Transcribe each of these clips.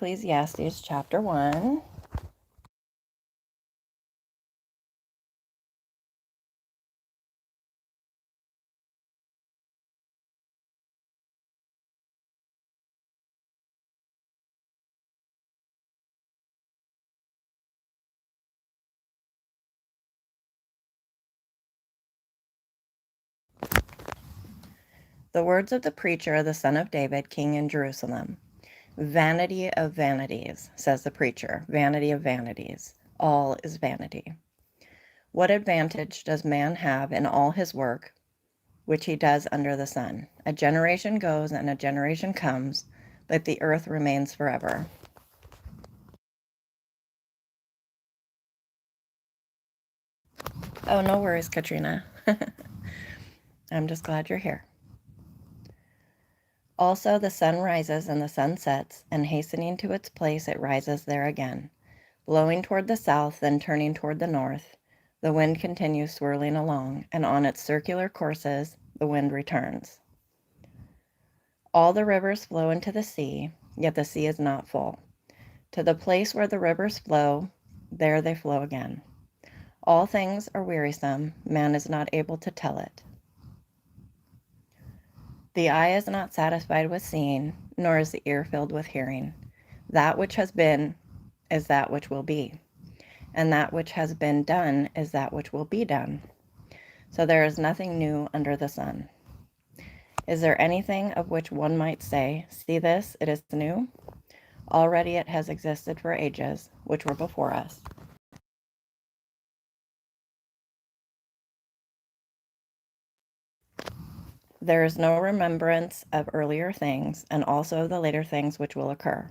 Ecclesiastes chapter 1. The words of the preacher, the son of David, king in Jerusalem. Vanity of vanities, says the preacher, vanity of vanities. All is vanity. What advantage does man have in all his work which he does under the sun? A generation goes and a generation comes, but the earth remains forever. Oh, no worries, Katrina. I'm just glad you're here. Also the sun rises and the sun sets, and hastening to its place it rises there again, blowing toward the south, then turning toward the north. The wind continues swirling along, and on its circular courses the wind returns. All the rivers flow into the sea, yet the sea is not full. To the place where the rivers flow, there they flow again. All things are wearisome, man is not able to tell it. The eye is not satisfied with seeing, nor is the ear filled with hearing. That which has been is that which will be, and that which has been done is that which will be done. So there is nothing new under the sun. Is there anything of which one might say, "See this, it is new"? Already it has existed for ages, which were before us. There is no remembrance of earlier things, and also of the later things which will occur.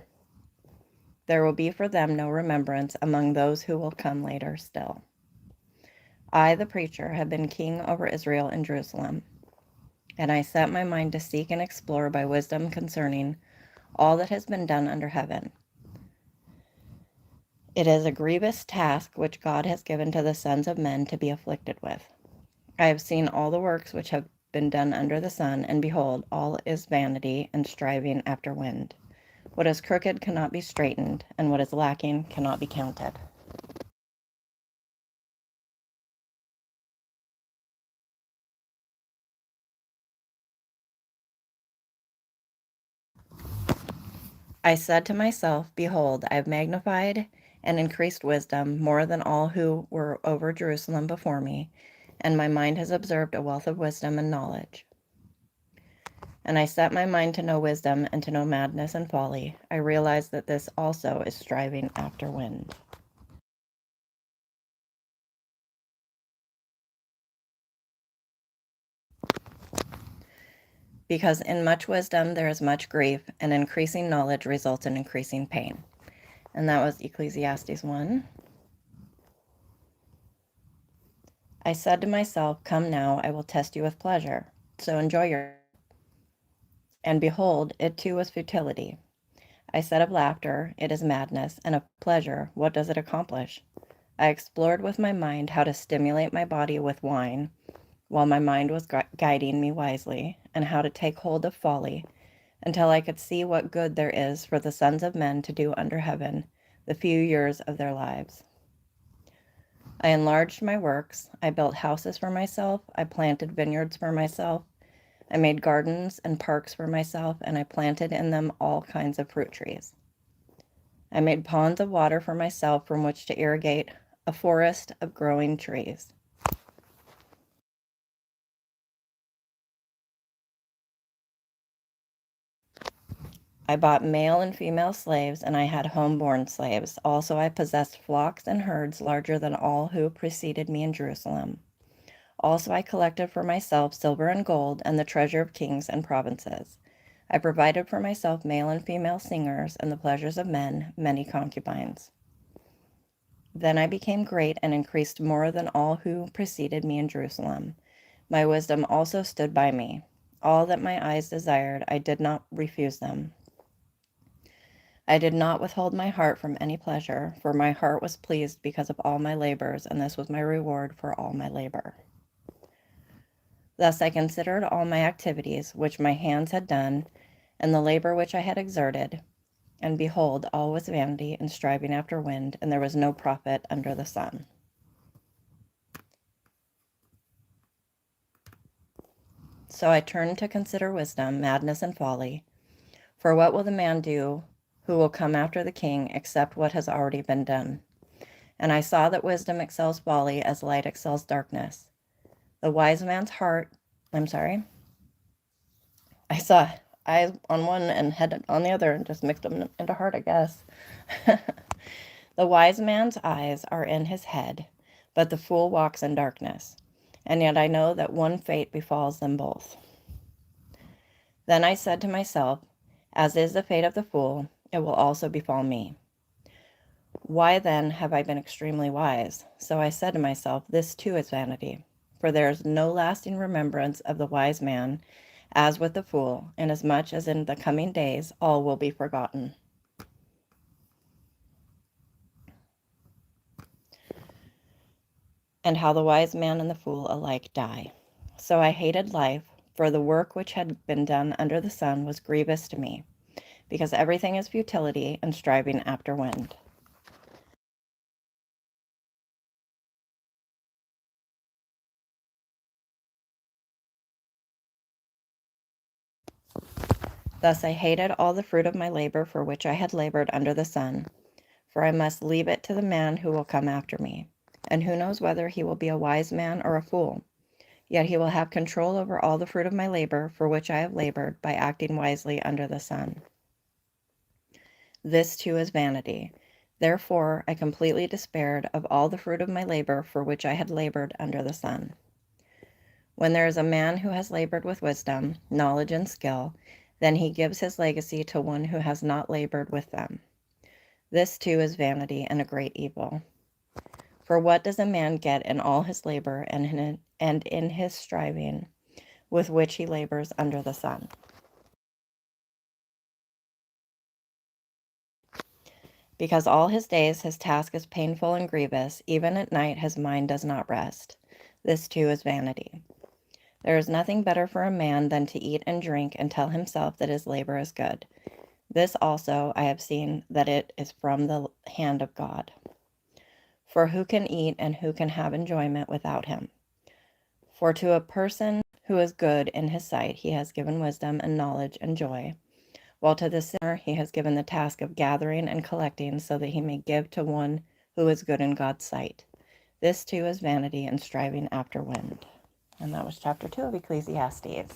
There will be for them no remembrance among those who will come later still. I, the preacher, have been king over Israel in Jerusalem, and I set my mind to seek and explore by wisdom concerning all that has been done under heaven. It is a grievous task which God has given to the sons of men to be afflicted with. I have seen all the works which have been done under the sun, and behold, all is vanity and striving after wind. What is crooked cannot be straightened, and what is lacking cannot be counted. I said to myself, behold, I have magnified and increased wisdom more than all who were over Jerusalem before me, and my mind has observed a wealth of wisdom and knowledge. And I set my mind to know wisdom and to know madness and folly. I realize that this also is striving after wind. Because in much wisdom there is much grief, and increasing knowledge results in increasing pain. And that was Ecclesiastes 1. I said to myself, come now, I will test you with pleasure. So enjoy your... And behold, it too was futility. I said of laughter, it is madness, and of pleasure, what does it accomplish? I explored with my mind how to stimulate my body with wine, while my mind was guiding me wisely, and how to take hold of folly, until I could see what good there is for the sons of men to do under heaven the few years of their lives. I enlarged my works. I built houses for myself. I planted vineyards for myself. I made gardens and parks for myself, and I planted in them all kinds of fruit trees. I made ponds of water for myself from which to irrigate a forest of growing trees. I bought male and female slaves, and I had home-born slaves. Also, I possessed flocks and herds larger than all who preceded me in Jerusalem. Also, I collected for myself silver and gold and the treasure of kings and provinces. I provided for myself male and female singers and the pleasures of men, many concubines. Then I became great and increased more than all who preceded me in Jerusalem. My wisdom also stood by me. All that my eyes desired, I did not refuse them. I did not withhold my heart from any pleasure, for my heart was pleased because of all my labors, and this was my reward for all my labor. Thus I considered all my activities, which my hands had done, and the labor which I had exerted, and behold, all was vanity and striving after wind, and there was no profit under the sun. So I turned to consider wisdom, madness, and folly. For what will the man do who will come after the king except what has already been done? And I saw that wisdom excels folly as light excels darkness. The wise man's heart, I saw eyes on one and head on the other and just mixed them into heart, I guess. The wise man's eyes are in his head, but the fool walks in darkness. And yet I know that one fate befalls them both. Then I said to myself, as is the fate of the fool, it will also befall me. Why then have I been extremely wise? So I said to myself, this too is vanity. For there is no lasting remembrance of the wise man as with the fool, inasmuch as in the coming days all will be forgotten. And how the wise man and the fool alike die. So I hated life, for the work which had been done under the sun was grievous to me, because everything is futility and striving after wind. Thus I hated all the fruit of my labor for which I had labored under the sun, for I must leave it to the man who will come after me. And who knows whether he will be a wise man or a fool? Yet he will have control over all the fruit of my labor for which I have labored by acting wisely under the sun. This too is vanity. Therefore I completely despaired of all the fruit of my labor for which I had labored under the sun. When there is a man who has labored with wisdom, knowledge, and skill, then he gives his legacy to one who has not labored with them. This too is vanity and a great evil. For what does a man get in all his labor and in his striving with which he labors under the sun? Because all his days his task is painful and grievous, even at night his mind does not rest. This too is vanity. There is nothing better for a man than to eat and drink and tell himself that his labor is good. This also I have seen that it is from the hand of God. For who can eat and who can have enjoyment without him? For to a person who is good in his sight he has given wisdom and knowledge and joy, while to the sinner he has given the task of gathering and collecting so that he may give to one who is good in God's sight. This too is vanity and striving after wind. And that was chapter 2 of Ecclesiastes.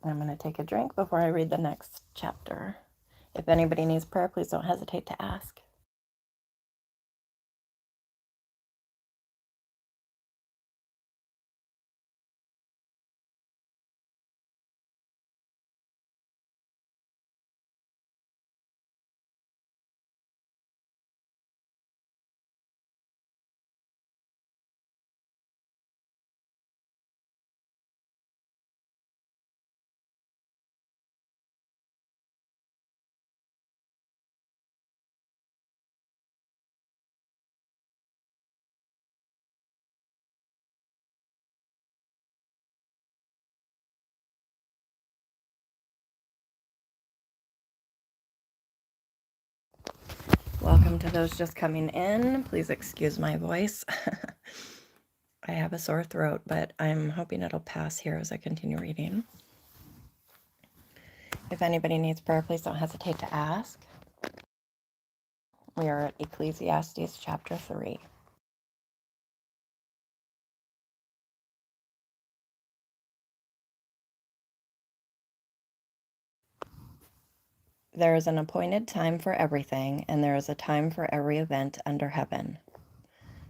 I'm going to take a drink before I read the next chapter. If anybody needs prayer, please don't hesitate to ask. Welcome to those just coming in. Please excuse my voice. I have a sore throat, but I'm hoping it'll pass here as I continue reading. If anybody needs prayer, please don't hesitate to ask. We are at Ecclesiastes chapter 3. There is an appointed time for everything, and there is a time for every event under heaven.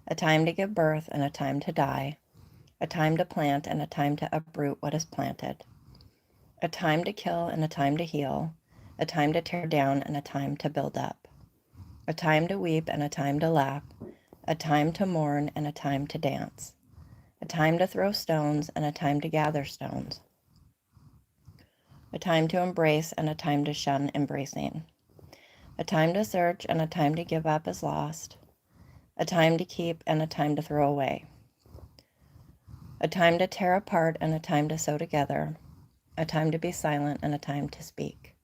A time to give birth and a time to die, a time to plant and a time to uproot what is planted, a time to kill and a time to heal, a time to tear down and a time to build up, a time to weep and a time to laugh, a time to mourn and a time to dance, a time to throw stones and a time to gather stones, a time to embrace and a time to shun embracing, a time to search and a time to give up as lost, a time to keep and a time to throw away. a time to tear apart and a time to sew together, a time to be silent and a time to speak,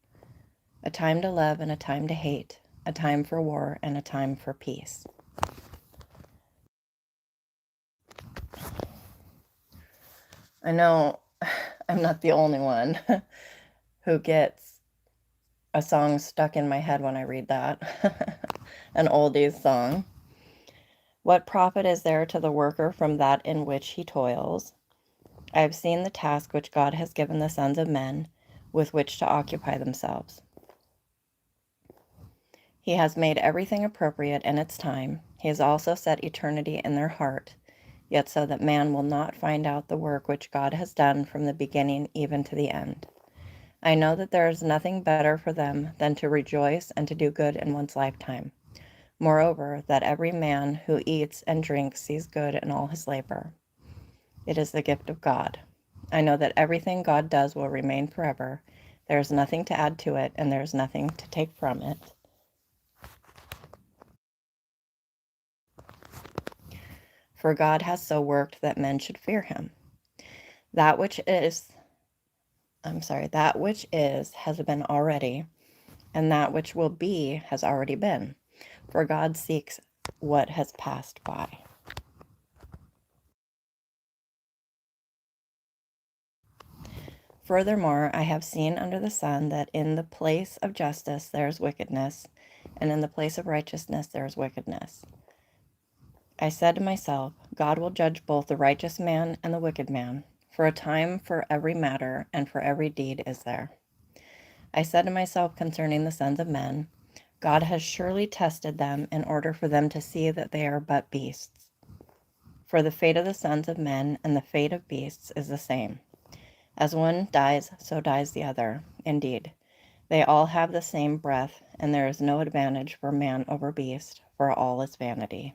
a time to love and a time to hate, a time for war and a time for peace. I know I'm not the only one who gets a song stuck in my head when I read that. An oldies song. What profit is there to the worker from that in which he toils? I have seen the task which God has given the sons of men with which to occupy themselves. He has made everything appropriate in its time. He has also set eternity in their heart, yet so that man will not find out the work which God has done from the beginning even to the end. I know that there is nothing better for them than to rejoice and to do good in one's lifetime. Moreover, that every man who eats and drinks sees good in all his labor. It is the gift of God. I know that everything God does will remain forever. There is nothing to add to it, and there is nothing to take from it. For God has so worked that men should fear him. That which is has been already, and that which will be has already been. For God seeks what has passed by. Furthermore, I have seen under the sun that in the place of justice there is wickedness, and in the place of righteousness there is wickedness. I said to myself, God will judge both the righteous man and the wicked man, for a time for every matter and for every deed is there. I said to myself concerning the sons of men, God has surely tested them in order for them to see that they are but beasts. For the fate of the sons of men and the fate of beasts is the same. As one dies, so dies the other. Indeed, they all have the same breath, and there is no advantage for man over beast, for all is vanity.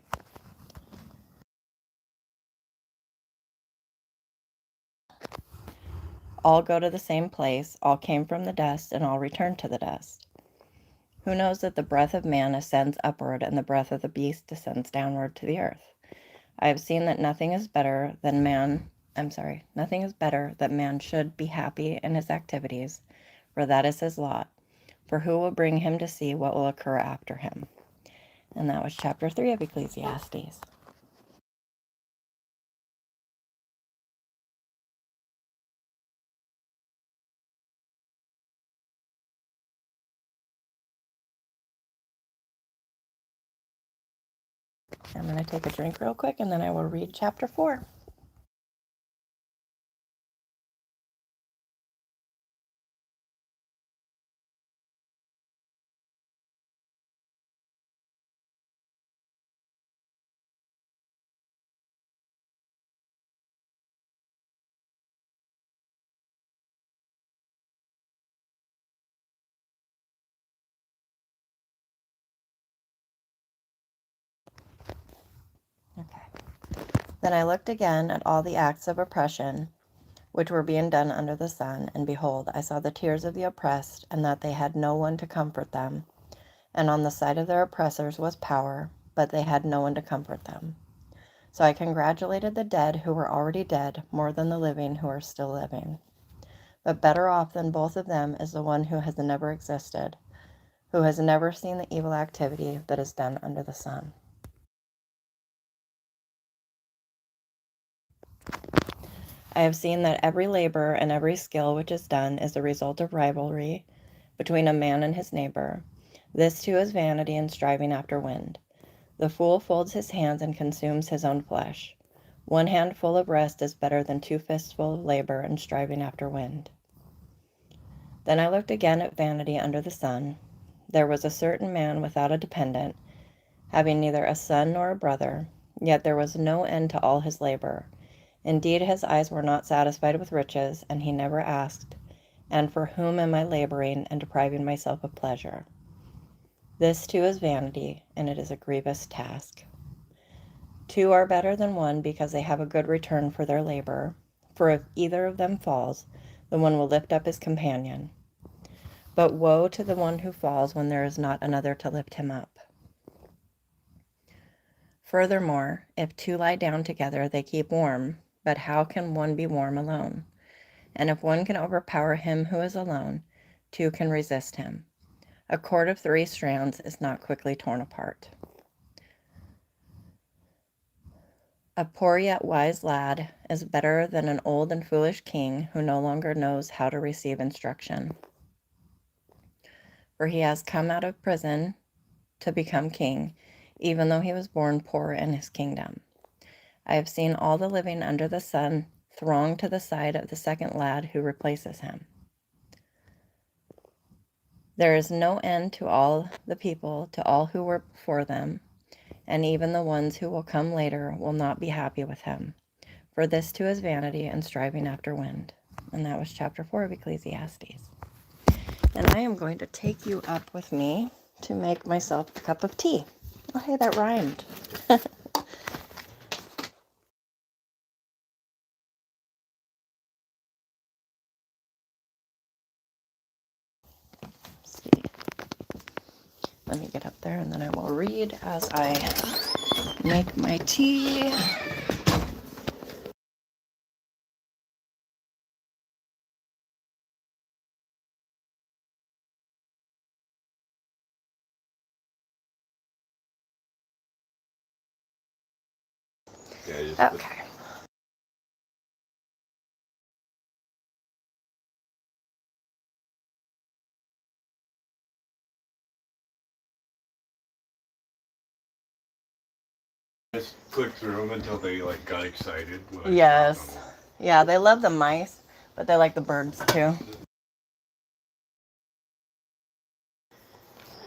All go to the same place, all came from the dust, and all return to the dust. Who knows that the breath of man ascends upward, and the breath of the beast descends downward to the earth? I have seen that nothing is better that man should be happy in his activities, for that is his lot. For who will bring him to see what will occur after him? And that was chapter 3 of Ecclesiastes. I'm going to take a drink real quick and then I will read chapter 4. Okay. Then I looked again at all the acts of oppression which were being done under the sun, and behold, I saw the tears of the oppressed, and that they had no one to comfort them. And on the side of their oppressors was power, but they had no one to comfort them. So I congratulated the dead who were already dead more than the living who are still living. But better off than both of them is the one who has never existed, who has never seen the evil activity that is done under the sun. I have seen that every labor and every skill which is done is the result of rivalry between a man and his neighbor. This too is vanity and striving after wind. The fool folds his hands and consumes his own flesh. One handful of rest is better than 2 fistfuls of labor and striving after wind. Then I looked again at vanity under the sun. There was a certain man without a dependent, having neither a son nor a brother, yet there was no end to all his labor. Indeed, his eyes were not satisfied with riches, and he never asked, "And for whom am I laboring and depriving myself of pleasure?" This too is vanity, and it is a grievous task. 2 are better than 1 because they have a good return for their labor, for if either of them falls, the one will lift up his companion. But woe to the one who falls when there is not another to lift him up. Furthermore, if 2 lie down together, they keep warm. but how can one be warm alone? And if one can overpower him who is alone, two can resist him. A cord of 3 strands is not quickly torn apart. A poor yet wise lad is better than an old and foolish king who no longer knows how to receive instruction. For he has come out of prison to become king, even though he was born poor in his kingdom. I have seen all the living under the sun throng to the side of the second lad who replaces him. There is no end to all the people, to all who were before them, and even the ones who will come later will not be happy with him. For this too is vanity and striving after wind. And that was chapter 4 of Ecclesiastes. And I am going to take you up with me to make myself a cup of tea. Oh, hey, that rhymed. See. Let me get up there and then I will read as I make my tea. Okay. Just click through them until they got excited. Yes. Yeah, they love the mice, but they like the birds too.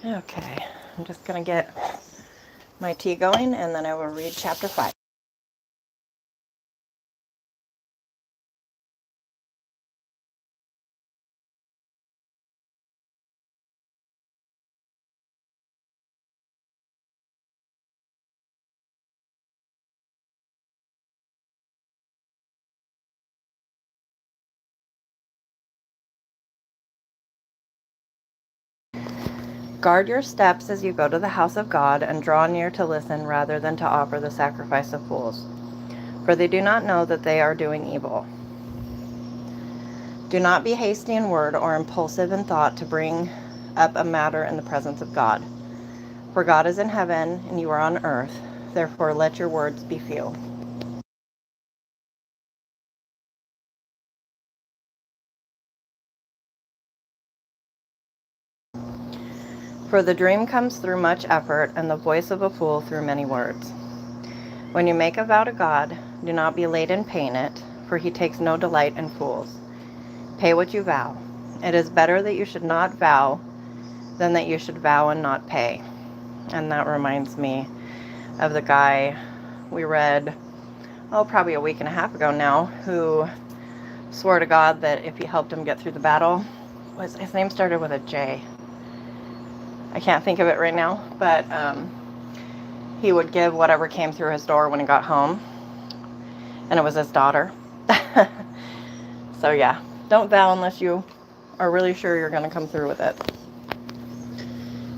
Okay, I'm just gonna get my tea going and then I will read chapter 5. Guard your steps as you go to the house of God, and draw near to listen rather than to offer the sacrifice of fools, for they do not know that they are doing evil. Do not be hasty in word or impulsive in thought to bring up a matter in the presence of God. For God is in heaven and you are on earth, therefore let your words be few. For the dream comes through much effort, and the voice of a fool through many words. When you make a vow to God, do not be late in paying it, for he takes no delight in fools. Pay what you vow. It is better that you should not vow than that you should vow and not pay. And that reminds me of the guy we read, probably a week and a half ago now, who swore to God that if he helped him get through the battle, his name started with a J. I can't think of it right now, but he would give whatever came through his door when he got home, and it was his daughter. So yeah, don't vow unless you are really sure you're going to come through with it.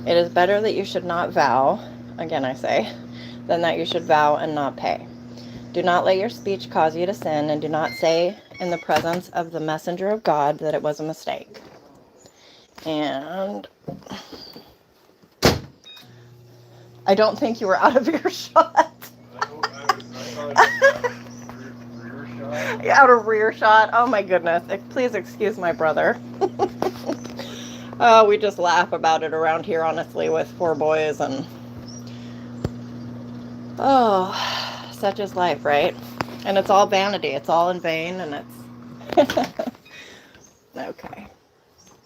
It is better that you should not vow, again I say, than that you should vow and not pay. Do not let your speech cause you to sin, and do not say in the presence of the messenger of God that it was a mistake. And I don't think you were out of earshot. Out of rear shot. Oh my goodness. Please excuse my brother. We just laugh about it around here, honestly, with 4 boys, and such is life, right? And it's all vanity. It's all in vain, and it's okay.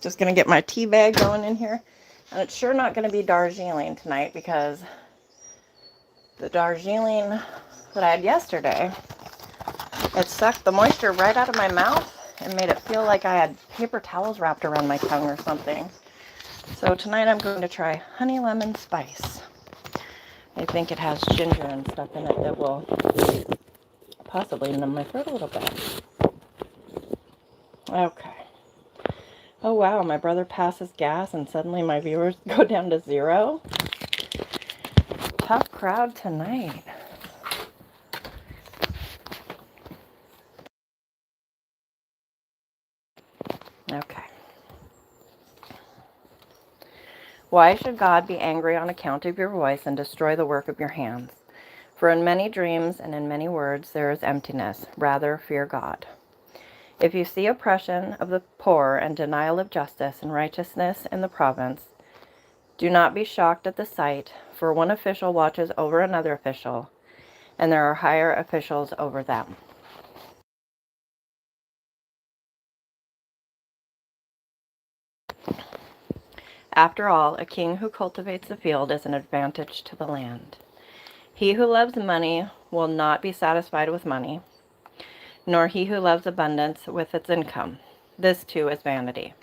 Just gonna get my tea bag going in here, and it's sure not gonna be Darjeeling tonight, because the Darjeeling that I had yesterday, it sucked the moisture right out of my mouth and made it feel like I had paper towels wrapped around my tongue or something. So tonight I'm going to try honey lemon spice. I think it has ginger and stuff in it that will possibly numb my throat a little bit. Okay. Oh wow, my brother passes gas and suddenly my viewers go down to 0. Tough crowd tonight. Okay. Why should God be angry on account of your voice and destroy the work of your hands? For in many dreams and in many words there is emptiness. Rather, fear God. If you see oppression of the poor and denial of justice and righteousness in the province, do not be shocked at the sight, for one official watches over another official, and there are higher officials over them. After all, a king who cultivates the field is an advantage to the land. He who loves money will not be satisfied with money, nor he who loves abundance with its income. This too is vanity.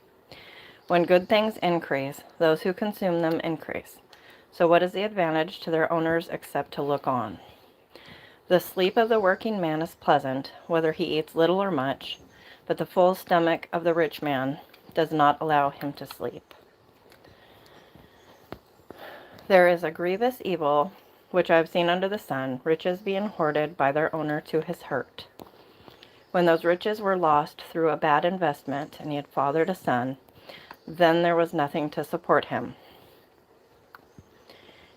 When good things increase, those who consume them increase. So what is the advantage to their owners except to look on? The sleep of the working man is pleasant, whether he eats little or much, but the full stomach of the rich man does not allow him to sleep. There is a grievous evil which I have seen under the sun, riches being hoarded by their owner to his hurt. When those riches were lost through a bad investment, and he had fathered a son, then there was nothing to support him.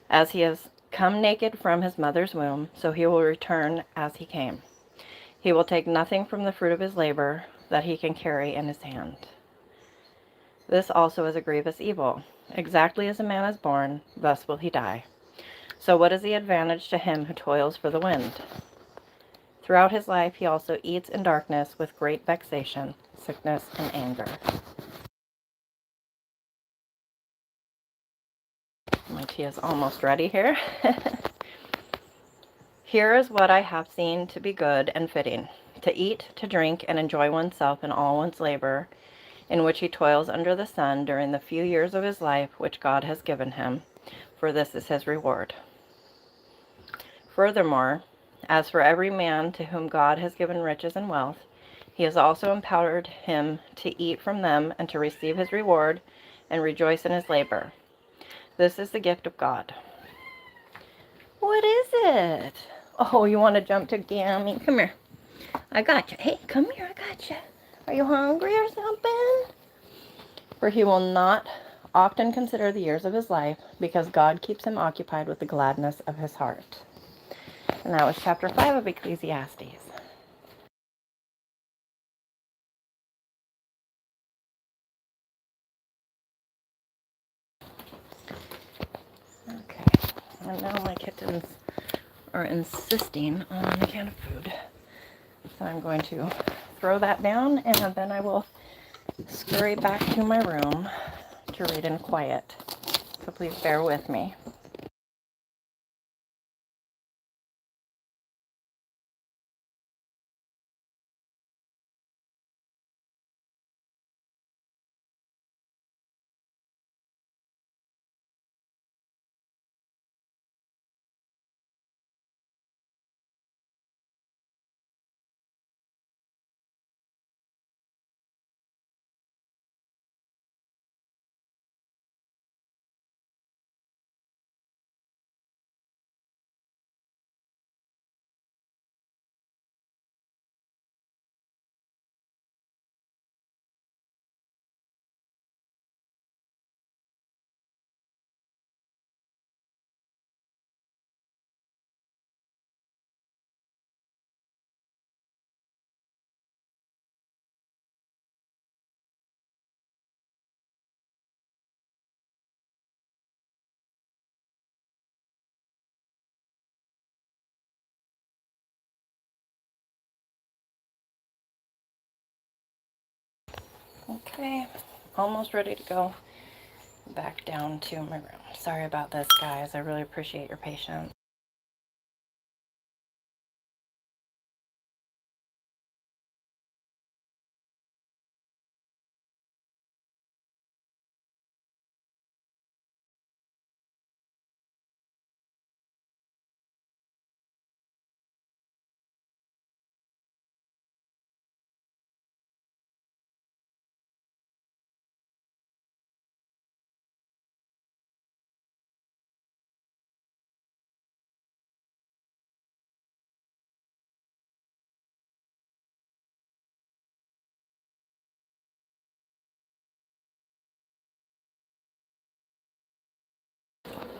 As he has come naked from his mother's womb, so he will return as he came. He will take nothing from the fruit of his labor that he can carry in his hand. This also is a grievous evil. Exactly as a man is born, thus will he die. So what is the advantage to him who toils for the wind? Throughout his life he also eats in darkness with great vexation, sickness, and anger. My tea is almost ready here. Here is what I have seen to be good and fitting, to eat, to drink, and enjoy oneself in all one's labor, in which he toils under the sun during the few years of his life which God has given him, for this is his reward. Furthermore, as for every man to whom God has given riches and wealth, he has also empowered him to eat from them and to receive his reward and rejoice in his labor. This is the gift of God. What is it? Oh, you want to jump to Gammy? Come here. I got you. Hey, come here. I got you. Are you hungry or something? For he will not often consider the years of his life, because God keeps him occupied with the gladness of his heart. And that was chapter 5 of Ecclesiastes. Okay, and now my kittens are insisting on a can of food. So I'm going to throw that down, and then I will scurry back to my room to read in quiet. So please bear with me. Okay, almost ready to go back down to my room. Sorry about this, guys. I really appreciate your patience.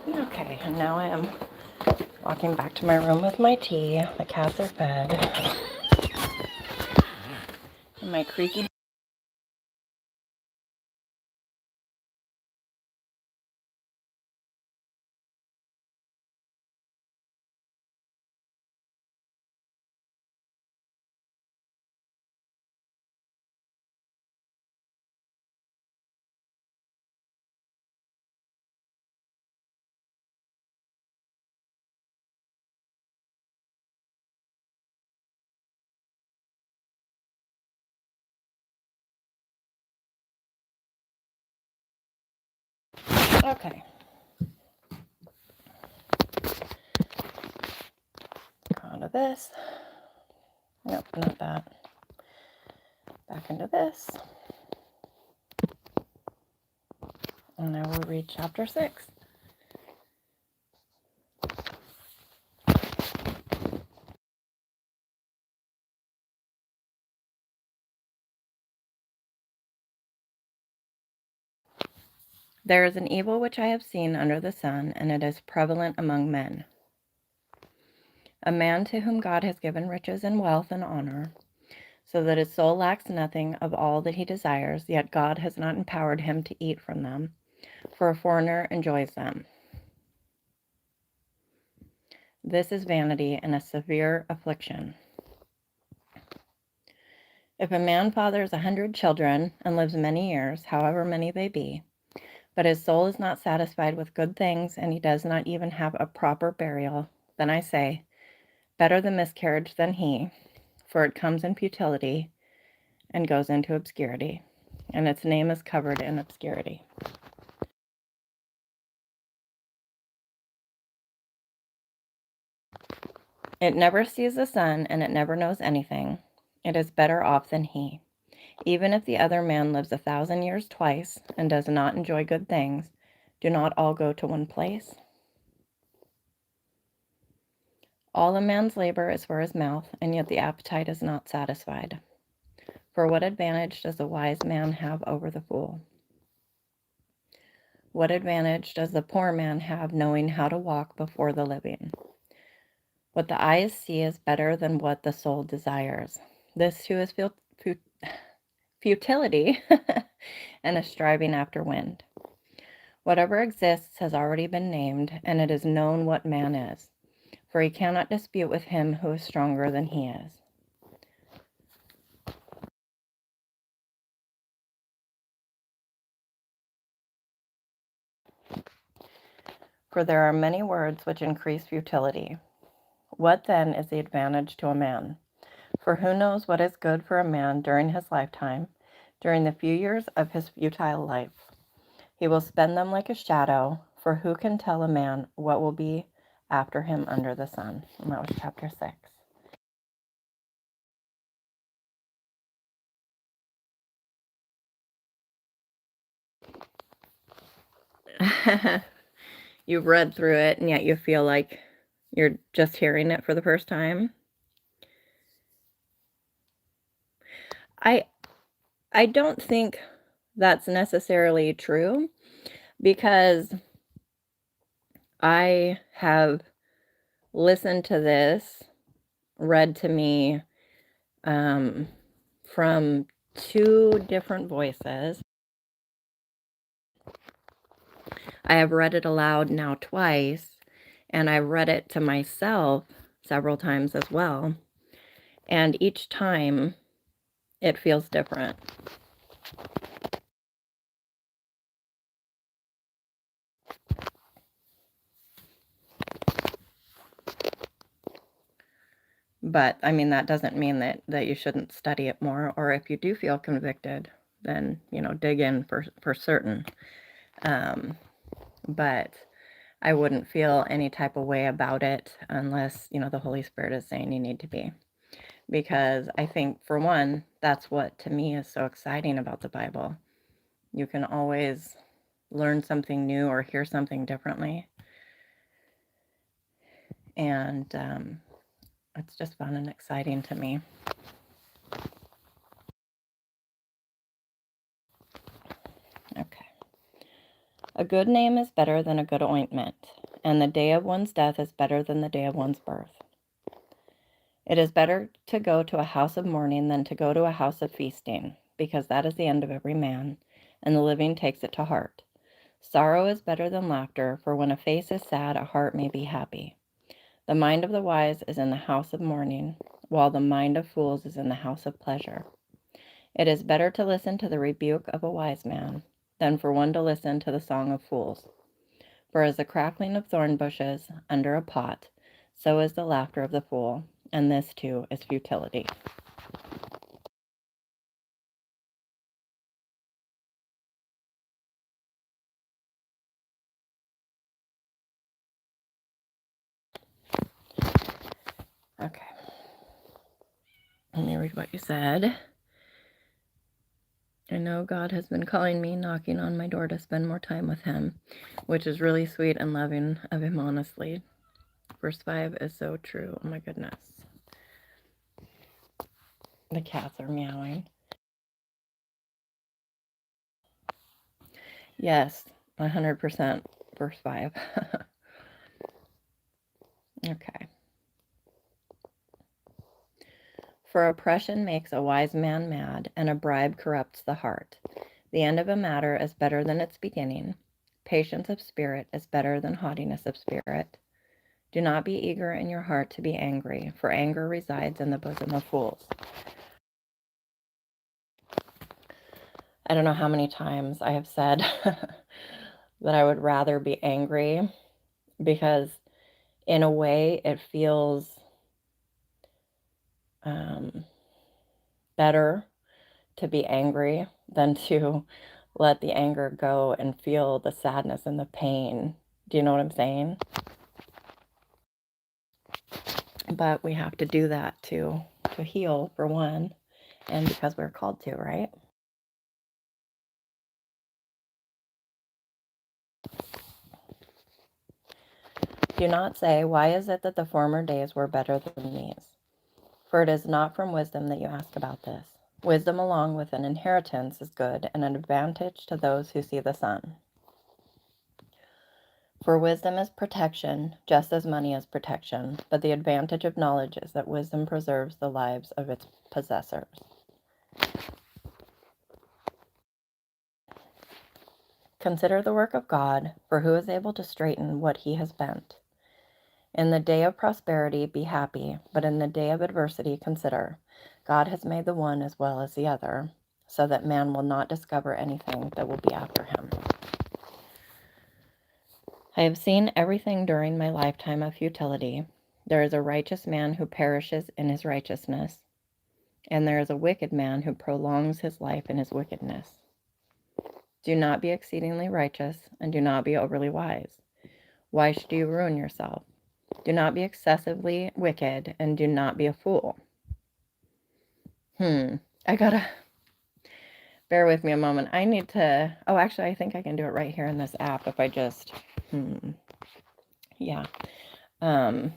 Okay, and now I am walking back to my room with my tea. The cats are fed. And my creaky. Okay. Onto this. Nope, not that. Back into this. And now we'll read chapter 6. There is an evil which I have seen under the sun, and it is prevalent among men. A man to whom God has given riches and wealth and honor, so that his soul lacks nothing of all that he desires, yet God has not empowered him to eat from them, for a foreigner enjoys them. This is vanity and a severe affliction. If a man fathers 100 children and lives many years, however many they be, but his soul is not satisfied with good things, and he does not even have a proper burial, then I say, better the miscarriage than he, for it comes in futility and goes into obscurity, and its name is covered in obscurity. It never sees the sun, and it never knows anything. It is better off than he. Even if the other man lives 1,000 years twice and does not enjoy good things, do not all go to one place? All a man's labor is for his mouth, and yet the appetite is not satisfied. For what advantage does the wise man have over the fool? What advantage does the poor man have knowing how to walk before the living? What the eyes see is better than what the soul desires. This too is futility and a striving after wind. Whatever exists has already been named, and it is known what man is, for he cannot dispute with him who is stronger than he is. For there are many words which increase futility. What then is the advantage to a man? For who knows what is good for a man during his lifetime, during the few years of his futile life? He will spend them like a shadow, for who can tell a man what will be after him under the sun? And that was chapter 6. You've read through it, and yet you feel like you're just hearing it for the first time. I don't think that's necessarily true, because I have listened to this read to me from 2 different voices. I have read it aloud now twice, and I've read it to myself several times as well. And each time it feels different. But I mean, that doesn't mean that you shouldn't study it more, or if you do feel convicted, then, dig in for certain. But I wouldn't feel any type of way about it unless, the Holy Spirit is saying you need to be. Because I think, for one, that's what to me is so exciting about the Bible. You can always learn something new or hear something differently. And it's just fun and exciting to me. Okay. A good name is better than a good ointment, and the day of one's death is better than the day of one's birth. It is better to go to a house of mourning than to go to a house of feasting, because that is the end of every man, and the living takes it to heart. Sorrow is better than laughter, for when a face is sad, a heart may be happy. The mind of the wise is in the house of mourning, while the mind of fools is in the house of pleasure. It is better to listen to the rebuke of a wise man than for one to listen to the song of fools. For as the crackling of thorn bushes under a pot, so is the laughter of the fool, and this too is futility. Okay. Let me read what you said. I know God has been calling me, knocking on my door to spend more time with Him, which is really sweet and loving of Him, honestly. Verse 5 is so true. Oh my goodness. The cats are meowing. Yes, 100%. Verse 5. Okay. For oppression makes a wise man mad, and a bribe corrupts the heart. The end of a matter is better than its beginning. Patience of spirit is better than haughtiness of spirit. Do not be eager in your heart to be angry, for anger resides in the bosom of fools. I don't know how many times I have said that I would rather be angry because, in a way, it feels better to be angry than to let the anger go and feel the sadness and the pain. Do you know what I'm saying? But we have to do that to heal, for one, and because we're called to, right? Do not say, why is it that the former days were better than these? For it is not from wisdom that you ask about this. Wisdom along with an inheritance is good and an advantage to those who see the sun. For wisdom is protection, just as money is protection, but the advantage of knowledge is that wisdom preserves the lives of its possessors. Consider the work of God, for who is able to straighten what he has bent? In the day of prosperity be happy, but in the day of adversity consider, God has made the one as well as the other, so that man will not discover anything that will be after him. I have seen everything during my lifetime of futility. There is a righteous man who perishes in his righteousness, and there is a wicked man who prolongs his life in his wickedness. Do not be exceedingly righteous, and do not be overly wise. Why should you ruin yourself? Do not be excessively wicked, and do not be a fool. I gotta bear with me a moment. I need to, oh, actually, I think I can do it right here in this app if I just, yeah. Does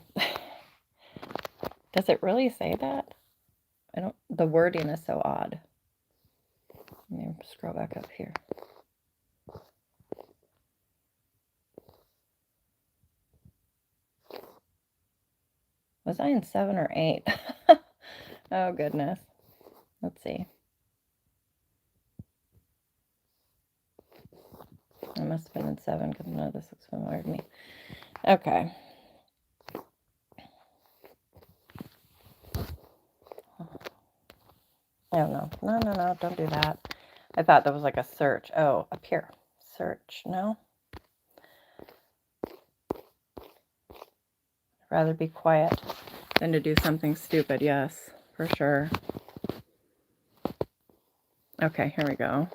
it really say that? The wording is so odd. Let me scroll back up here. Was I in 7 or 8? Oh, goodness. Let's see. I must have been in 7 because none of this looks familiar to me. Okay. Oh, no. No, don't do that. I thought there was like a search. Oh, up here. Search. No? I'd rather be quiet than to do something stupid. Yes, for sure. Okay, here we go.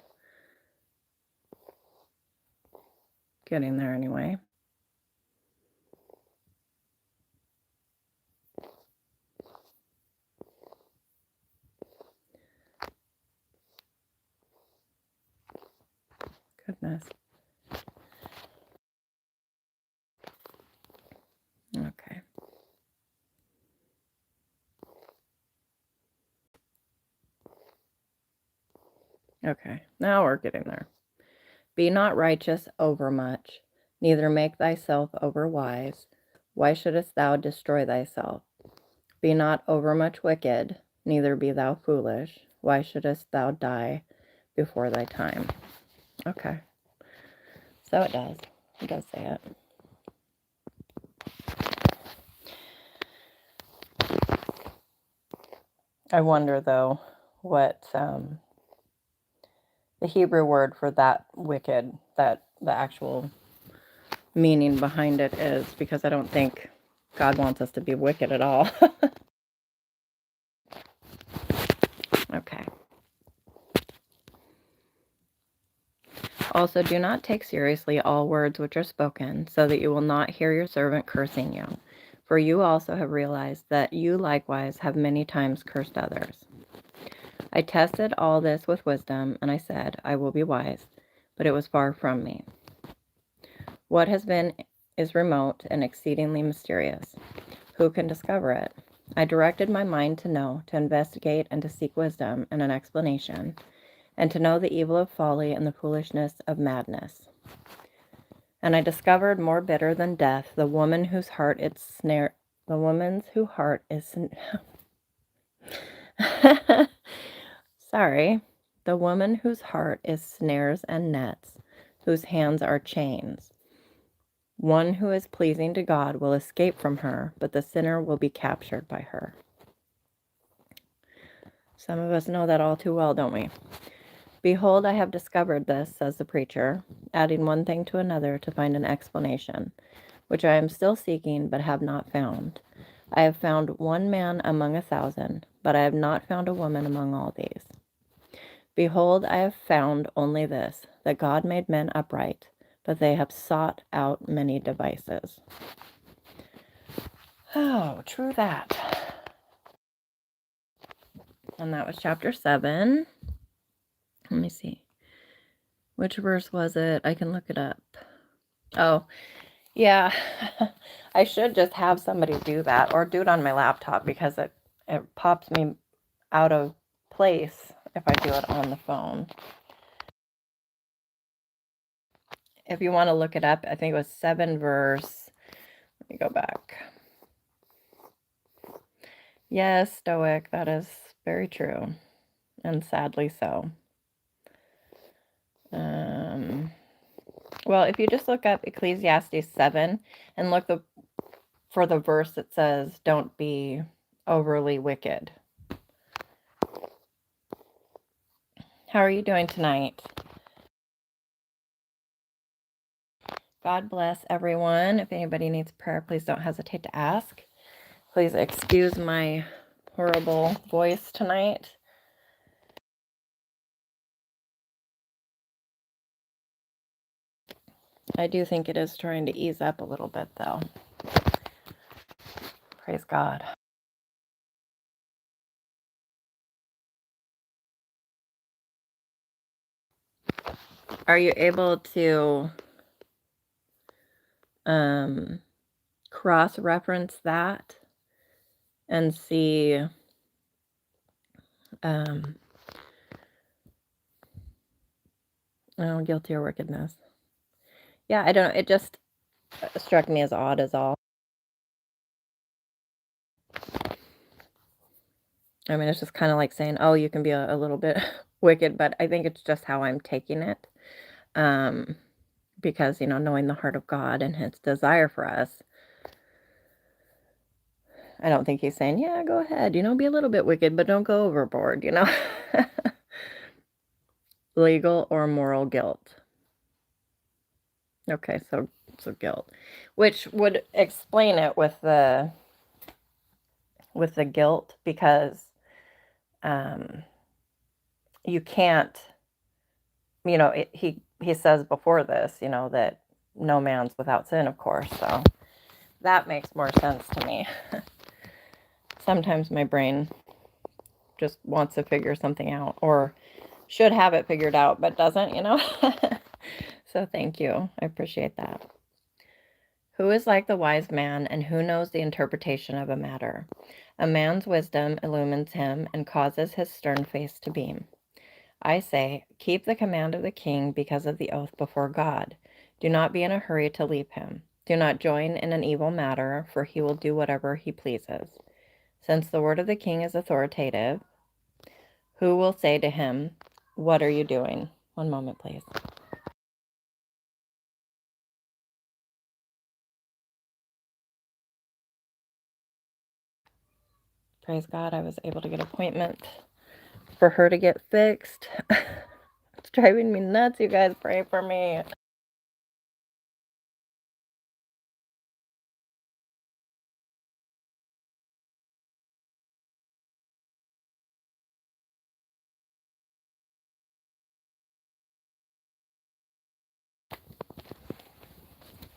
Getting there anyway. Goodness. Okay. Okay, now we're getting there. Be not righteous overmuch, neither make thyself overwise. Why shouldest thou destroy thyself? Be not overmuch wicked, neither be thou foolish. Why shouldest thou die before thy time? Okay. So it does. It does say it. I wonder, though, what the Hebrew word for that wicked, that the actual meaning behind it is, because I don't think God wants us to be wicked at all. Okay. Also, do not take seriously all words which are spoken, so that you will not hear your servant cursing you. For you also have realized that you likewise have many times cursed others. I tested all this with wisdom, and I said, I will be wise, but it was far from me. What has been is remote and exceedingly mysterious. Who can discover it? I directed my mind to know, to investigate, and to seek wisdom and an explanation, and to know the evil of folly and the foolishness of madness. And I discovered more bitter than death the woman whose heart is snare, the woman's whose heart is sorry, the woman whose heart is snares and nets, whose hands are chains. One who is pleasing to God will escape from her, but the sinner will be captured by her. Some of us know that all too well, don't we? Behold, I have discovered this, says the preacher, adding one thing to another to find an explanation, which I am still seeking but have not found. I have found one man among 1,000, but I have not found a woman among all these. Behold, I have found only this, that God made men upright, but they have sought out many devices. Oh, true that. And that was chapter 7. Let me see. Which verse was it? I can look it up. Oh, yeah. I should just have somebody do that, or do it on my laptop, because it pops me out of place if I do it on the phone. If you want to look it up, I think it was 7 verse. Let me go back. Yes, Stoic, that is very true, and sadly so. Well, if you just look up Ecclesiastes 7 and look for the verse that says, don't be overly wicked. How are you doing tonight? God bless everyone. If anybody needs prayer, please don't hesitate to ask. Please excuse my horrible voice tonight. I do think it is trying to ease up a little bit, though. Praise God. Are you able to cross-reference that and see guilty or wickedness? Yeah, I don't know. It just struck me as odd as all. I mean, it's just kind of like saying, oh, you can be a little bit wicked, but I think it's just how I'm taking it. Because, knowing the heart of God and his desire for us, I don't think he's saying, yeah, go ahead, be a little bit wicked, but don't go overboard, Legal or moral guilt. Okay, so guilt, which would explain it with the guilt, because you can't, he says before this, that no man's without sin, of course, so that makes more sense to me. Sometimes my brain just wants to figure something out, or should have it figured out, but doesn't, So thank you. I appreciate that. Who is like the wise man, and who knows the interpretation of a matter? A man's wisdom illumines him and causes his stern face to beam. I say, keep the command of the king because of the oath before God. Do not be in a hurry to leave him. Do not join in an evil matter, for he will do whatever he pleases. Since the word of the king is authoritative, who will say to him, what are you doing? One moment, please. Praise God, I was able to get an appointment for her to get fixed. It's driving me nuts. You guys pray for me.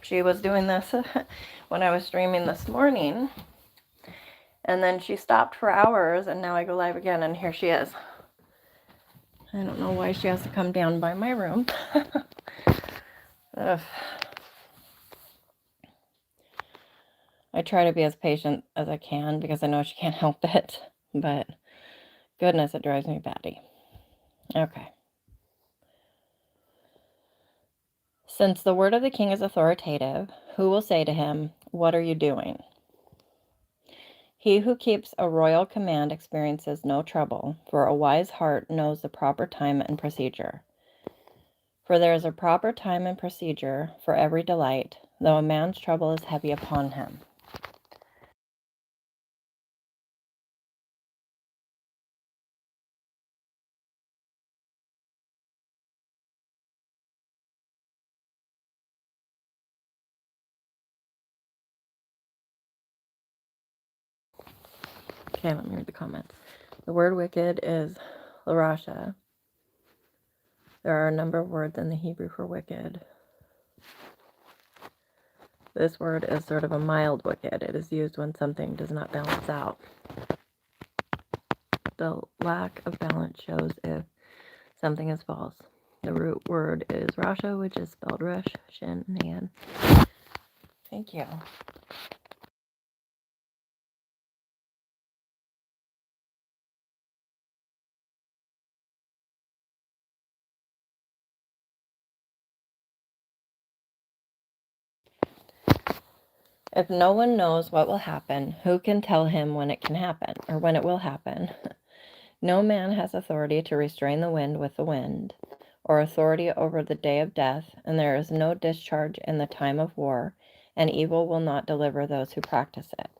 She was doing this when I was streaming this morning, and then she stopped for hours, and now I go live again, and here she is. I don't know why she has to come down by my room. Ugh. I try to be as patient as I can because I know she can't help it, but goodness, it drives me batty. Okay. Since the word of the king is authoritative, who will say to him, what are you doing? He who keeps a royal command experiences no trouble, for a wise heart knows the proper time and procedure. For there is a proper time and procedure for every delight, though a man's trouble is heavy upon him. Okay, let me read the comments. The word wicked is larasha. There are a number of words in the Hebrew for wicked. This word is sort of a mild wicked. It is used when something does not balance out. The lack of balance shows if something is false. The root word is rasha, which is spelled resh, shin, nan. Thank you. If no one knows what will happen, who can tell him when it can happen, or when it will happen? No man has authority to restrain the wind with the wind, or authority over the day of death, and there is no discharge in the time of war, and evil will not deliver those who practice it.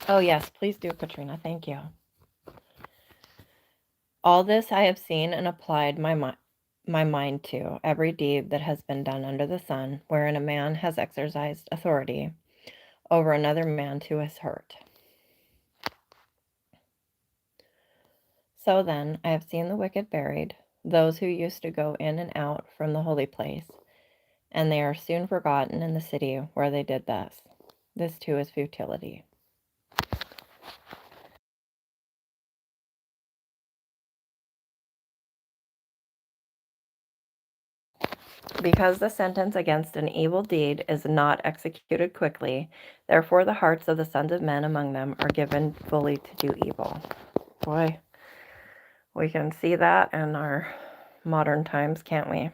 Oh, yes, please do, Katrina. Thank you. All this I have seen and applied my mind to, every deed that has been done under the sun, wherein a man has exercised authority over another man to his hurt. So then, I have seen the wicked buried, those who used to go in and out from the holy place, and they are soon forgotten in the city where they did this. This too is futility. Because the sentence against an evil deed is not executed quickly, therefore the hearts of the sons of men among them are given fully to do evil. Boy, we can see that in our modern times, can't we?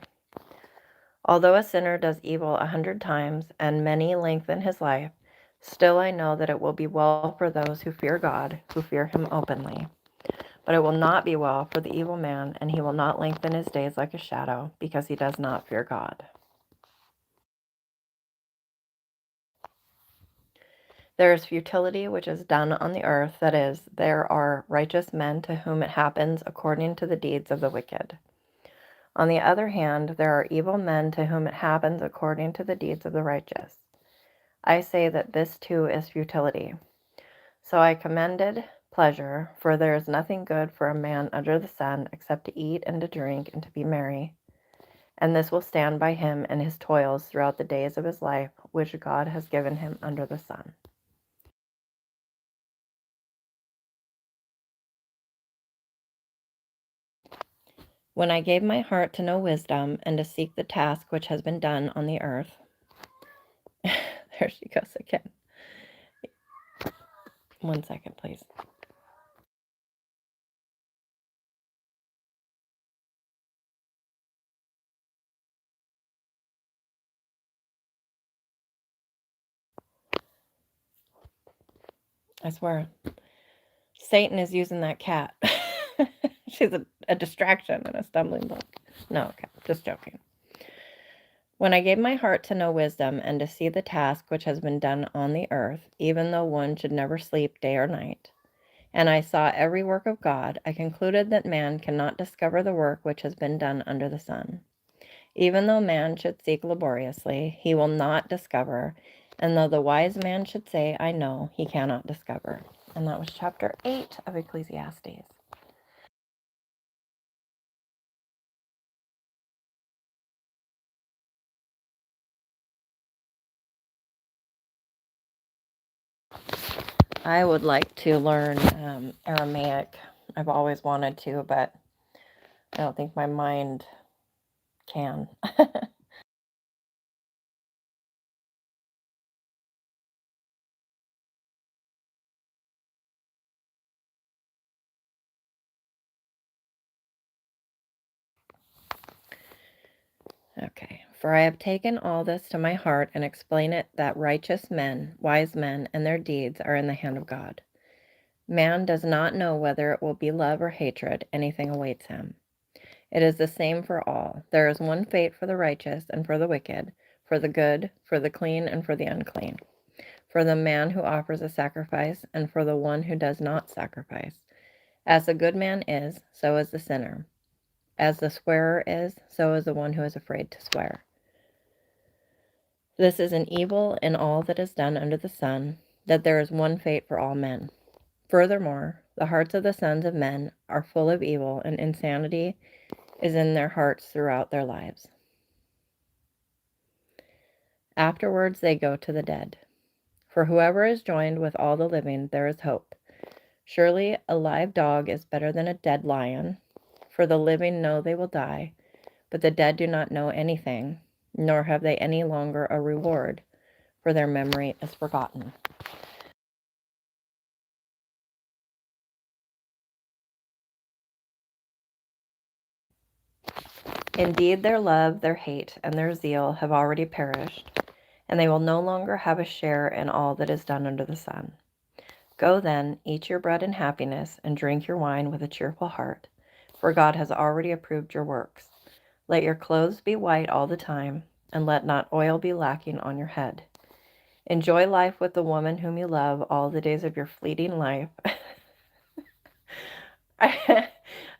Although a sinner does evil 100 times, and many lengthen his life, still I know that it will be well for those who fear God, who fear him openly. But it will not be well for the evil man, and he will not lengthen his days like a shadow, because he does not fear God. There is futility which is done on the earth, that is, there are righteous men to whom it happens according to the deeds of the wicked. On the other hand, there are evil men to whom it happens according to the deeds of the righteous. I say that this too is futility. So I commended pleasure, for there is nothing good for a man under the sun except to eat and to drink and to be merry. And this will stand by him in his toils throughout the days of his life, which God has given him under the sun. When I gave my heart to know wisdom and to seek the task which has been done on the earth, there she goes again. 1 second, please. I swear, Satan is using that cat. She's a distraction and a stumbling block. No, okay, just joking. When I gave my heart to know wisdom and to see the task which has been done on the earth, even though one should never sleep day or night, and I saw every work of God, I concluded that man cannot discover the work which has been done under the sun. Even though man should seek laboriously, he will not discover, and though the wise man should say, I know, he cannot discover. And that was chapter 8 of Ecclesiastes. I would like to learn Aramaic. I've always wanted to, but I don't think my mind can. Okay. For I have taken all this to my heart and explain it that righteous men, wise men, and their deeds are in the hand of God. Man does not know whether it will be love or hatred, anything awaits him. It is the same for all. There is one fate for the righteous and for the wicked, for the good, for the clean, and for the unclean, for the man who offers a sacrifice, and for the one who does not sacrifice. As the good man is, so is the sinner. As the swearer is, so is the one who is afraid to swear. This is an evil in all that is done under the sun, that there is one fate for all men. Furthermore, the hearts of the sons of men are full of evil, and insanity is in their hearts throughout their lives. Afterwards they go to the dead. For whoever is joined with all the living, there is hope. Surely a live dog is better than a dead lion, for the living know they will die, but the dead do not know anything, nor have they any longer a reward, for their memory is forgotten. Indeed, their love, their hate, and their zeal have already perished, and they will no longer have a share in all that is done under the sun. Go then, eat your bread in happiness, and drink your wine with a cheerful heart, for God has already approved your works. Let your clothes be white all the time, and let not oil be lacking on your head. Enjoy life with the woman whom you love all the days of your fleeting life.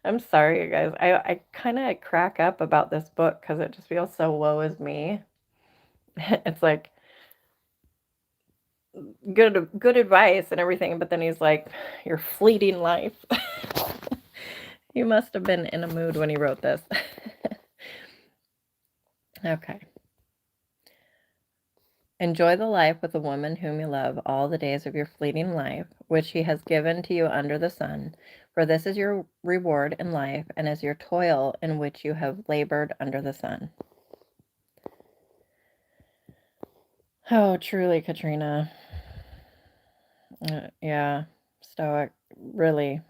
I'm sorry, you guys. I kind of crack up about this book because it just feels so woe is me. It's like good advice and everything, but then he's like, your fleeting life. He must have been in a mood when he wrote this. Okay. Enjoy the life with the woman whom you love all the days of your fleeting life, which he has given to you under the sun, for this is your reward in life, and is your toil in which you have labored under the sun. Oh, truly, Katrina. Yeah, stoic, really.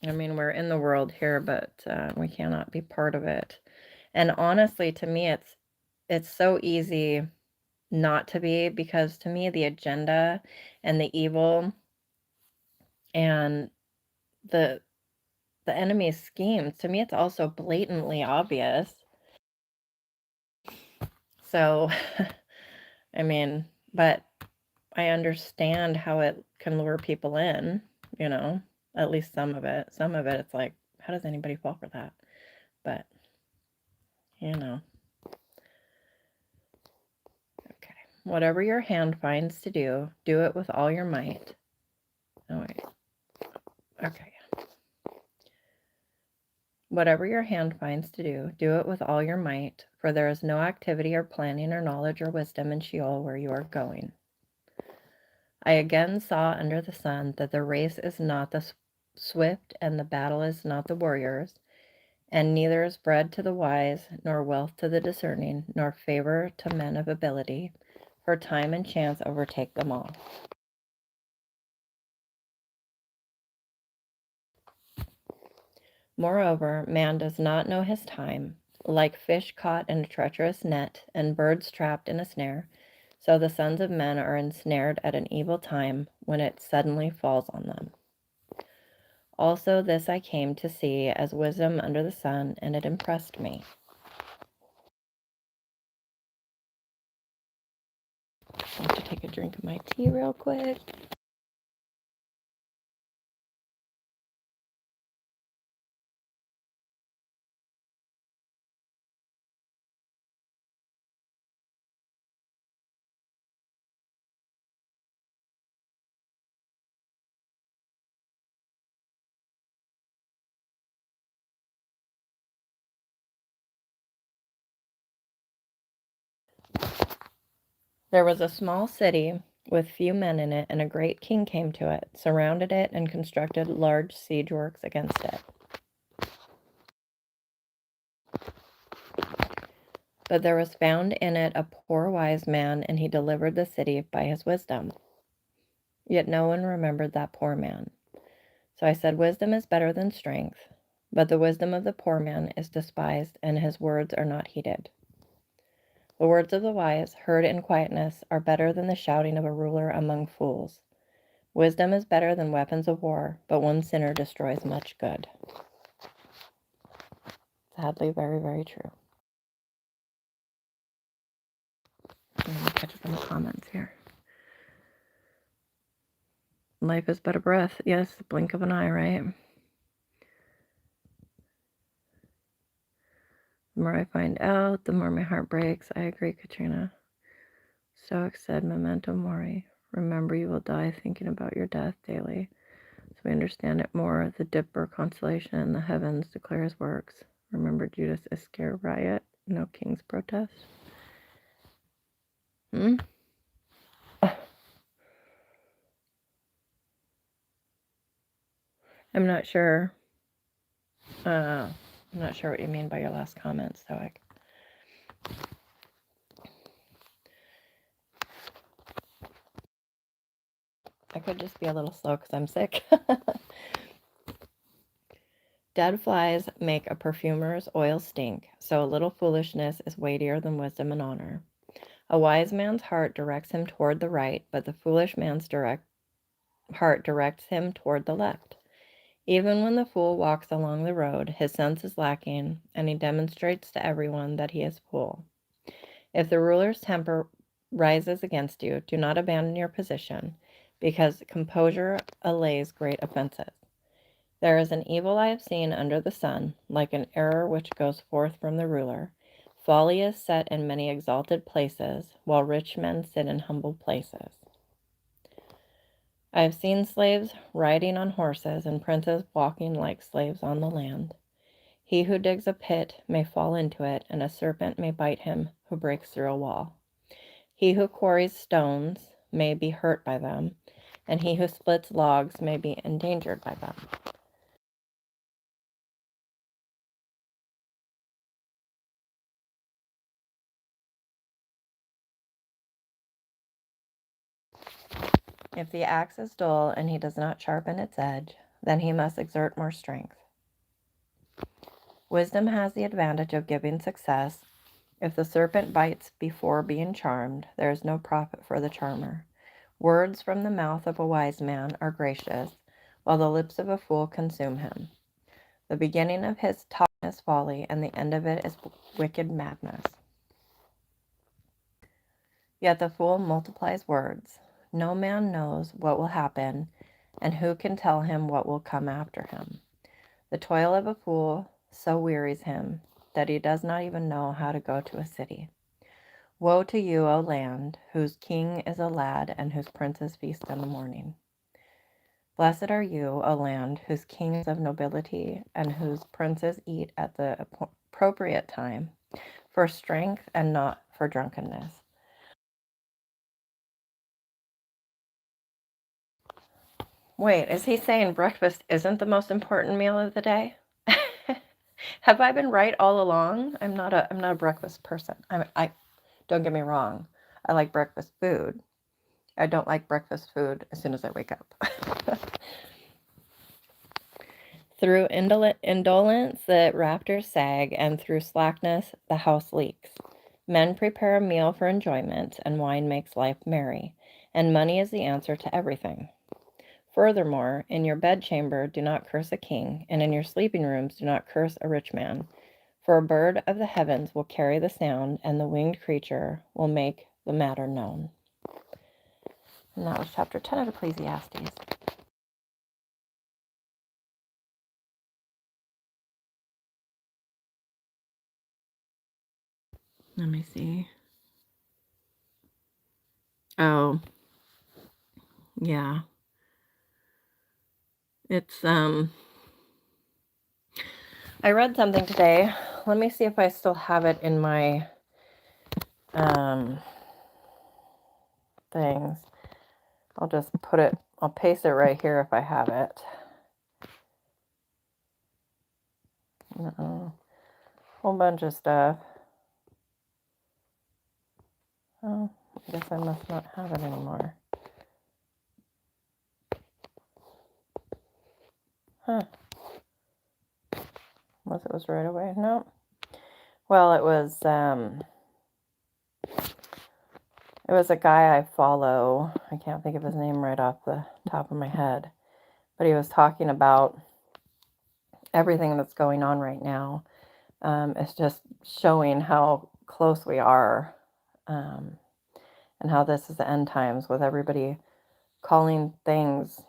I mean, we're in the world here, but we cannot be part of it. And honestly, to me, it's so easy not to be, because to me, the agenda and the evil and the the enemy's schemes, to me, it's also blatantly obvious. So, I mean, but I understand how it can lure people in, you know, at least some of it. Some of it, it's like, how does anybody fall for that? But, you know, okay. Whatever your hand finds to do, do it with all your might. Oh, wait. Okay. Whatever your hand finds to do, do it with all your might, for there is no activity or planning or knowledge or wisdom in Sheol where you are going. I again saw under the sun that the race is not the swift, and the battle is not the warriors, and neither is bread to the wise, nor wealth to the discerning, nor favor to men of ability, for time and chance overtake them all. Moreover, man does not know his time. Like fish caught in a treacherous net, and birds trapped in a snare, so the sons of men are ensnared at an evil time when it suddenly falls on them. Also, this I came to see as wisdom under the sun, and it impressed me. I have to take a drink of my tea real quick. There was a small city with few men in it, and a great king came to it, surrounded it, and constructed large siege works against it. But there was found in it a poor wise man, and he delivered the city by his wisdom. Yet no one remembered that poor man. So I said, wisdom is better than strength, but the wisdom of the poor man is despised, and his words are not heeded. The words of the wise, heard in quietness, are better than the shouting of a ruler among fools. Wisdom is better than weapons of war, but one sinner destroys much good. Sadly, very, very true. Let me catch up on the comments here. Life is but a breath. Yes, blink of an eye, right? The more I find out, the more my heart breaks. I agree, Katrina. Stoic said, memento mori. Remember you will die thinking about your death daily. So we understand it more. The dipper constellation in the heavens declare his works. Remember Judas Iscariot riot? No king's protest? I'm not sure. I'm not sure what you mean by your last comment, Stoic. I could just be a little slow because I'm sick. Dead flies make a perfumer's oil stink, so a little foolishness is weightier than wisdom and honor. A wise man's heart directs him toward the right, but the foolish man's heart directs him toward the left. Even when the fool walks along the road, his sense is lacking, and he demonstrates to everyone that he is a fool. If the ruler's temper rises against you, do not abandon your position, because composure allays great offenses. There is an evil I have seen under the sun, like an error which goes forth from the ruler. Folly is set in many exalted places, while rich men sit in humble places. I have seen slaves riding on horses, and princes walking like slaves on the land. He who digs a pit may fall into it, and a serpent may bite him who breaks through a wall. He who quarries stones may be hurt by them, and he who splits logs may be endangered by them. If the axe is dull and he does not sharpen its edge, then he must exert more strength. Wisdom has the advantage of giving success. If the serpent bites before being charmed, there is no profit for the charmer. Words from the mouth of a wise man are gracious, while the lips of a fool consume him. The beginning of his talk is folly, and the end of it is wicked madness. Yet the fool multiplies words. No man knows what will happen, and who can tell him what will come after him? The toil of a fool so wearies him that he does not even know how to go to a city. Woe to you, O land, whose king is a lad and whose princes feast in the morning. Blessed are you, O land, whose king is of nobility and whose princes eat at the appropriate time, for strength and not for drunkenness. Wait, is he saying breakfast isn't the most important meal of the day? Have I been right all along? I'm not a breakfast person. I don't get me wrong. I like breakfast food. I don't like breakfast food as soon as I wake up. Through indolence, the rafters sag, and through slackness, the house leaks. Men prepare a meal for enjoyment, and wine makes life merry, and money is the answer to everything. Furthermore, in your bedchamber do not curse a king, and in your sleeping rooms do not curse a rich man. For a bird of the heavens will carry the sound, and the winged creature will make the matter known. And that was chapter 10 of Ecclesiastes. Let me see. Oh, yeah. It's, I read something today. Let me see if I still have it in my, things. I'll just I'll paste it right here if I have it. Whole bunch of stuff. Oh, I guess I must not have it anymore. Huh. Unless it was right away. No. Well, it was a guy I follow. I can't think of his name right off the top of my head. But he was talking about everything that's going on right now. It's just showing how close we are, and how this is the end times, with everybody calling things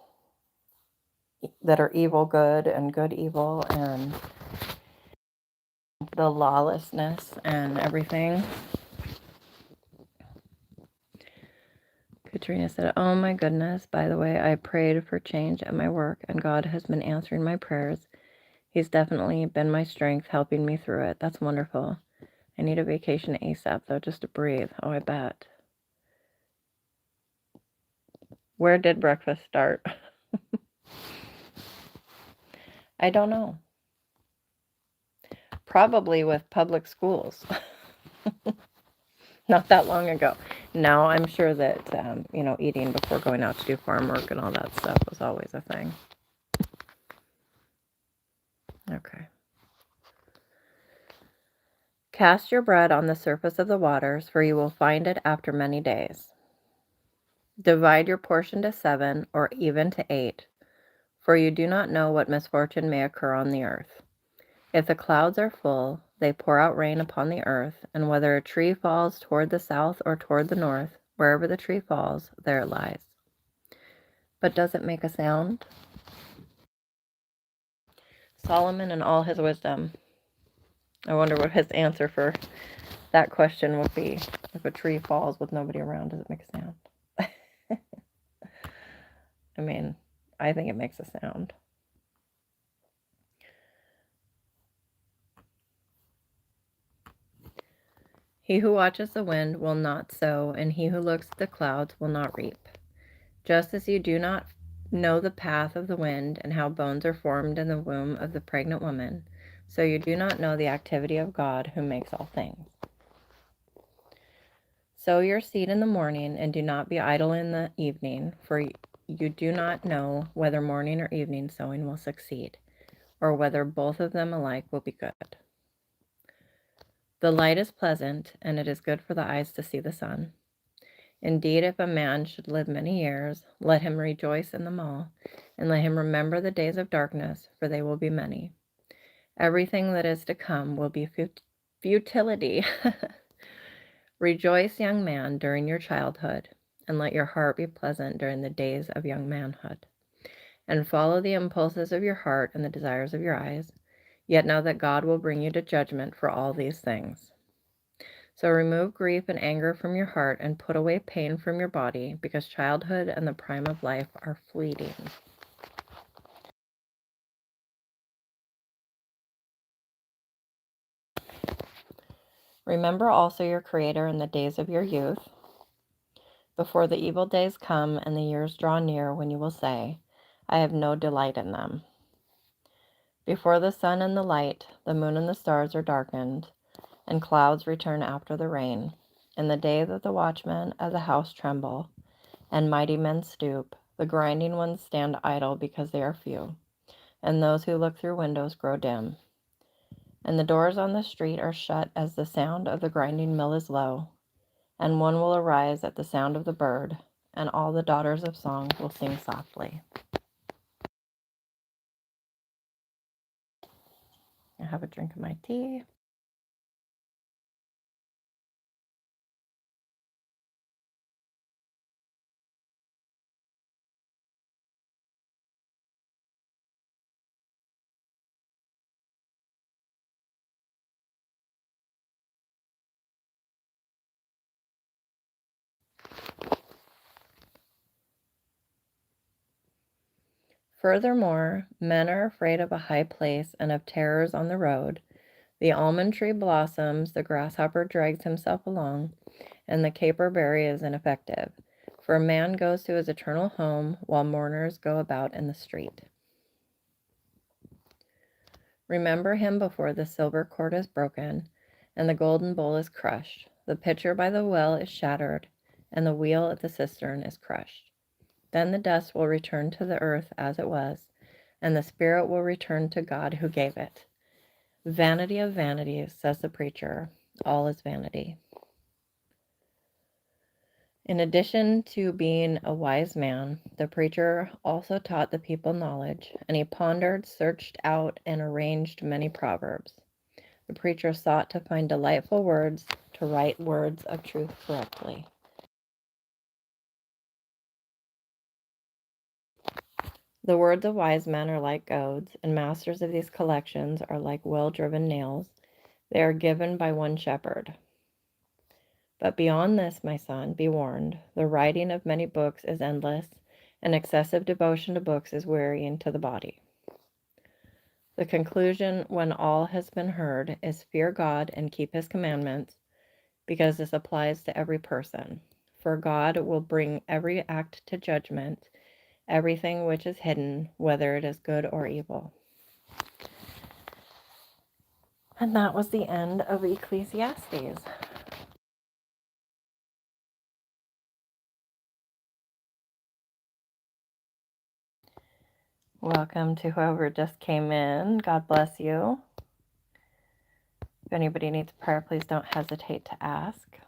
that are evil good and good evil, and the lawlessness and everything. Katrina said, "Oh my goodness, by the way, I prayed for change at my work, and God has been answering my prayers. He's definitely been my strength, helping me through it. That's wonderful. I need a vacation ASAP, though, just to breathe." Oh, I bet. Where did breakfast start? I don't know. Probably with public schools. Not that long ago. Now I'm sure that, eating before going out to do farm work and all that stuff was always a thing. Okay. Cast your bread on the surface of the waters, for you will find it after many days. Divide your portion to 7, or even to 8, for you do not know what misfortune may occur on the earth. If the clouds are full, they pour out rain upon the earth, and whether a tree falls toward the south or toward the north, wherever the tree falls, there it lies. But does it make a sound? Solomon in all his wisdom. I wonder what his answer for that question would be. If a tree falls with nobody around, does it make a sound? I mean, I think it makes a sound. He who watches the wind will not sow, and he who looks at the clouds will not reap. Just as you do not know the path of the wind and how bones are formed in the womb of the pregnant woman, so you do not know the activity of God who makes all things. Sow your seed in the morning, and do not be idle in the evening, for you do not know whether morning or evening sowing will succeed, or whether both of them alike will be good. The light is pleasant, and it is good for the eyes to see the sun. Indeed, if a man should live many years, let him rejoice in them all, and let him remember the days of darkness, for they will be many. Everything that is to come will be futility. Rejoice, young man, during your childhood, and let your heart be pleasant during the days of young manhood. And follow the impulses of your heart and the desires of your eyes, yet know that God will bring you to judgment for all these things. So remove grief and anger from your heart, and put away pain from your body, because childhood and the prime of life are fleeting. Remember also your Creator in the days of your youth, before the evil days come and the years draw near when you will say, I have no delight in them. Before the sun and the light, the moon and the stars are darkened, and clouds return after the rain, In the day that the watchmen of the house tremble, and mighty men stoop, the grinding ones stand idle because they are few, and those who look through windows grow dim. And the doors on the street are shut as the sound of the grinding mill is low, and one will arise at the sound of the bird, and all the daughters of song will sing softly. I have a drink of my tea. Furthermore, men are afraid of a high place and of terrors on the road. The almond tree blossoms, the grasshopper drags himself along, and the caperberry is ineffective. For a man goes to his eternal home, while mourners go about in the street. Remember him before the silver cord is broken, and the golden bowl is crushed. The pitcher by the well is shattered, and the wheel at the cistern is crushed. Then the dust will return to the earth as it was, and the spirit will return to God who gave it. Vanity of vanities, says the preacher, all is vanity. In addition to being a wise man, the preacher also taught the people knowledge, and he pondered, searched out, and arranged many proverbs. The preacher sought to find delightful words, to write words of truth correctly. The words of wise men are like goads, and masters of these collections are like well-driven nails. They are given by one shepherd. But beyond this, my son, be warned. The writing of many books is endless, and excessive devotion to books is wearying to the body. The conclusion, when all has been heard, is fear God and keep his commandments, because this applies to every person. For God will bring every act to judgment, everything which is hidden, whether it is good or evil. And that was the end of Ecclesiastes. Welcome to whoever just came in. God bless you. If anybody needs prayer, please don't hesitate to ask.